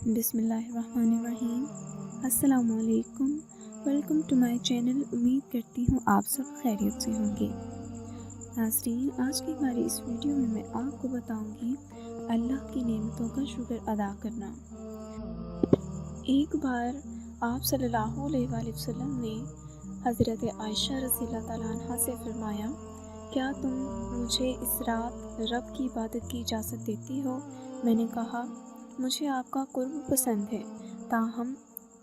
بسم اللہ الرحمن الرحیم۔ السلام علیکم، ویلکم ٹو مائی چینل۔ امید کرتی ہوں آپ سب خیریت سے ہوں گے۔ ناظرین، آج کی ہماری اس ویڈیو میں آپ کو بتاؤں گی اللہ کی نعمتوں کا شکر ادا کرنا۔ ایک بار آپ صلی اللہ علیہ وآلہ وسلم نے حضرت عائشہ رضی اللہ تعالیٰ عنہ سے فرمایا، کیا تم مجھے اس رات رب کی عبادت کی اجازت دیتی ہو؟ میں نے کہا، مجھے آپ کا قرب پسند ہے، تاہم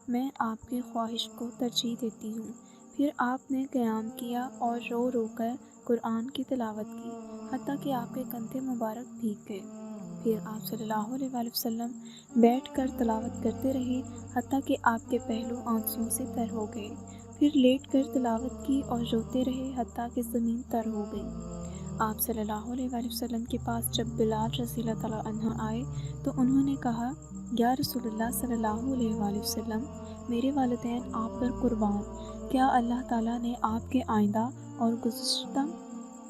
میں آپ کی خواہش کو ترجیح دیتی ہوں۔ پھر آپ نے قیام کیا اور رو رو کر قرآن کی تلاوت کی، حتیٰ کہ آپ کے کندھے مبارک بھیگ گئے۔ پھر آپ صلی اللہ علیہ وآلہ وسلم بیٹھ کر تلاوت کرتے رہے، حتیٰ کہ آپ کے پہلو آنسوؤں سے تر ہو گئے۔ پھر لیٹ کر تلاوت کی اور روتے رہے، حتیٰ کہ زمین تر ہو گئی۔ آپ صلی اللہ علیہ وآلہ وسلم کے پاس جب بلال رضی اللہ تعالیٰ عنہ آئے تو انہوں نے کہا، یا رسول اللہ صلی اللہ علیہ وآلہ وسلم، میرے والدین آپ پر قربان، کیا اللہ تعالیٰ نے آپ کے آئندہ اور گزشتہ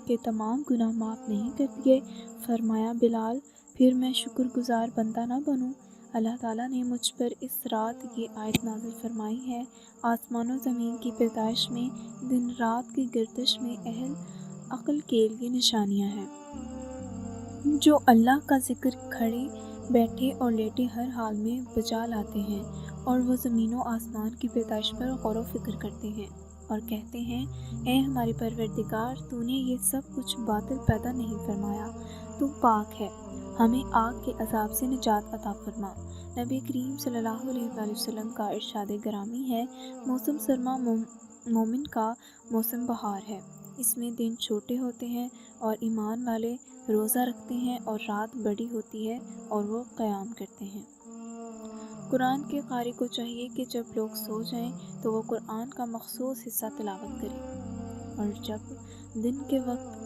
کے تمام گناہ معاف نہیں کر دیے؟ فرمایا، بلال، پھر میں شکر گزار بندہ نہ بنوں؟ اللہ تعالیٰ نے مجھ پر اس رات یہ آیت نازل فرمائی ہے، آسمان و زمین کی پیدائش میں، دن رات کی گردش میں اہل عقل کے لیے نشانیاں ہیں، جو اللہ کا ذکر کھڑے بیٹھے اور لیٹے ہر حال میں بجا لاتے ہیں، اور وہ زمین و آسمان کی پیدائش پر غور و فکر کرتے ہیں اور کہتے ہیں، اے ہمارے پروردگار، تو نے یہ سب کچھ باطل پیدا نہیں فرمایا، تو پاک ہے، ہمیں آگ کے عذاب سے نجات عطا فرما۔ نبی کریم صلی اللہ علیہ وآلہ وسلم کا ارشاد گرامی ہے، موسم سرما مومن کا موسم بہار ہے، اس میں دن چھوٹے ہوتے ہیں اور ایمان والے روزہ رکھتے ہیں، اور رات بڑی ہوتی ہے اور وہ قیام کرتے ہیں۔ قرآن کے قاری کو چاہیے کہ جب لوگ سو جائیں تو وہ قرآن کا مخصوص حصہ تلاوت کرے، اور جب دن کے وقت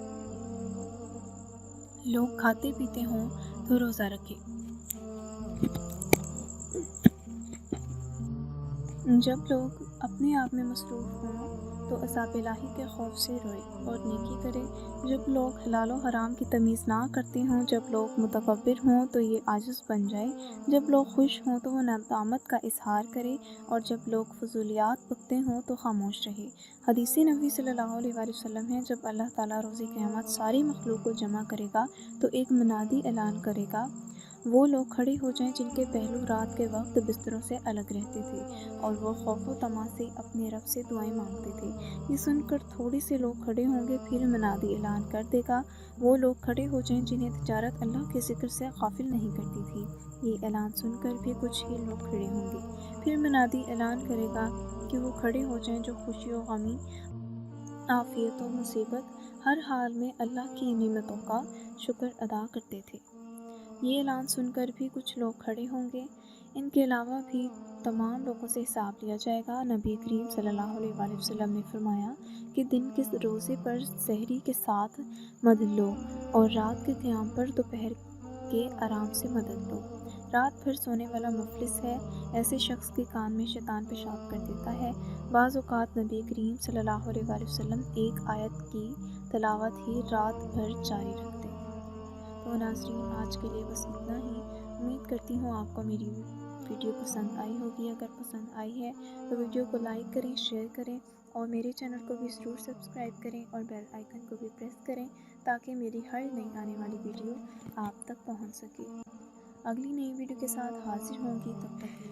لوگ کھاتے پیتے ہوں تو روزہ رکھے۔ جب لوگ اپنے آپ میں مصروف ہوں تو عذاب الہی کے خوف سے روئے اور نیکی کرے۔ جب لوگ حلال و حرام کی تمیز نہ کرتے ہوں، جب لوگ متکبر ہوں تو یہ عاجز بن جائے، جب لوگ خوش ہوں تو وہ ندامت کا اظہار کرے، اور جب لوگ فضولیات بکتے ہوں تو خاموش رہے۔ حدیث نبی صلی اللہ علیہ وآلہ وسلم ہے، جب اللہ تعالیٰ روز قیامت ساری مخلوق کو جمع کرے گا تو ایک منادی اعلان کرے گا، وہ لوگ کھڑے ہو جائیں جن کے پہلو رات کے وقت بستروں سے الگ رہتے تھے اور وہ خوف و طمع سے اپنے رب سے دعائیں مانگتے تھے۔ یہ سن کر تھوڑے سے لوگ کھڑے ہوں گے، پھر منادی اعلان کر دے گا، وہ لوگ کھڑے ہو جائیں جنہیں تجارت اللہ کے ذکر سے غافل نہیں کرتی تھی۔ یہ اعلان سن کر بھی کچھ ہی لوگ کھڑے ہوں گے، پھر منادی اعلان کرے گا کہ وہ کھڑے ہو جائیں جو خوشی و غمی، عافیت و مصیبت، ہر حال میں اللہ کی نعمتوں کا شکر ادا کرتے تھے۔ یہ اعلان سن کر بھی کچھ لوگ کھڑے ہوں گے، ان کے علاوہ بھی تمام لوگوں سے حساب لیا جائے گا۔ نبی کریم صلی اللہ علیہ وآلہ وسلم نے فرمایا کہ دن کے روزے پر سحری کے ساتھ مدد لو، اور رات کے قیام پر دوپہر کے آرام سے مدد لو۔ رات بھر سونے والا مفلس ہے، ایسے شخص کے کان میں شیطان پیشاب کر دیتا ہے۔ بعض اوقات نبی کریم صلی اللہ علیہ وآلہ وسلم ایک آیت کی تلاوت ہی رات بھر جاری رکھتے۔ تو ناظرین، آج کے لیے بس اتنا ہی۔ امید کرتی ہوں آپ کو میری ویڈیو پسند آئی ہوگی۔ اگر پسند آئی ہے تو ویڈیو کو لائک کریں، شیئر کریں، اور میرے چینل کو بھی ضرور سبسکرائب کریں اور بیل آئیکن کو بھی پریس کریں تاکہ میری ہر نئی آنے والی ویڈیو آپ تک پہنچ سکے۔ اگلی نئی ویڈیو کے ساتھ حاضر ہوں گی، تب تک کے لیے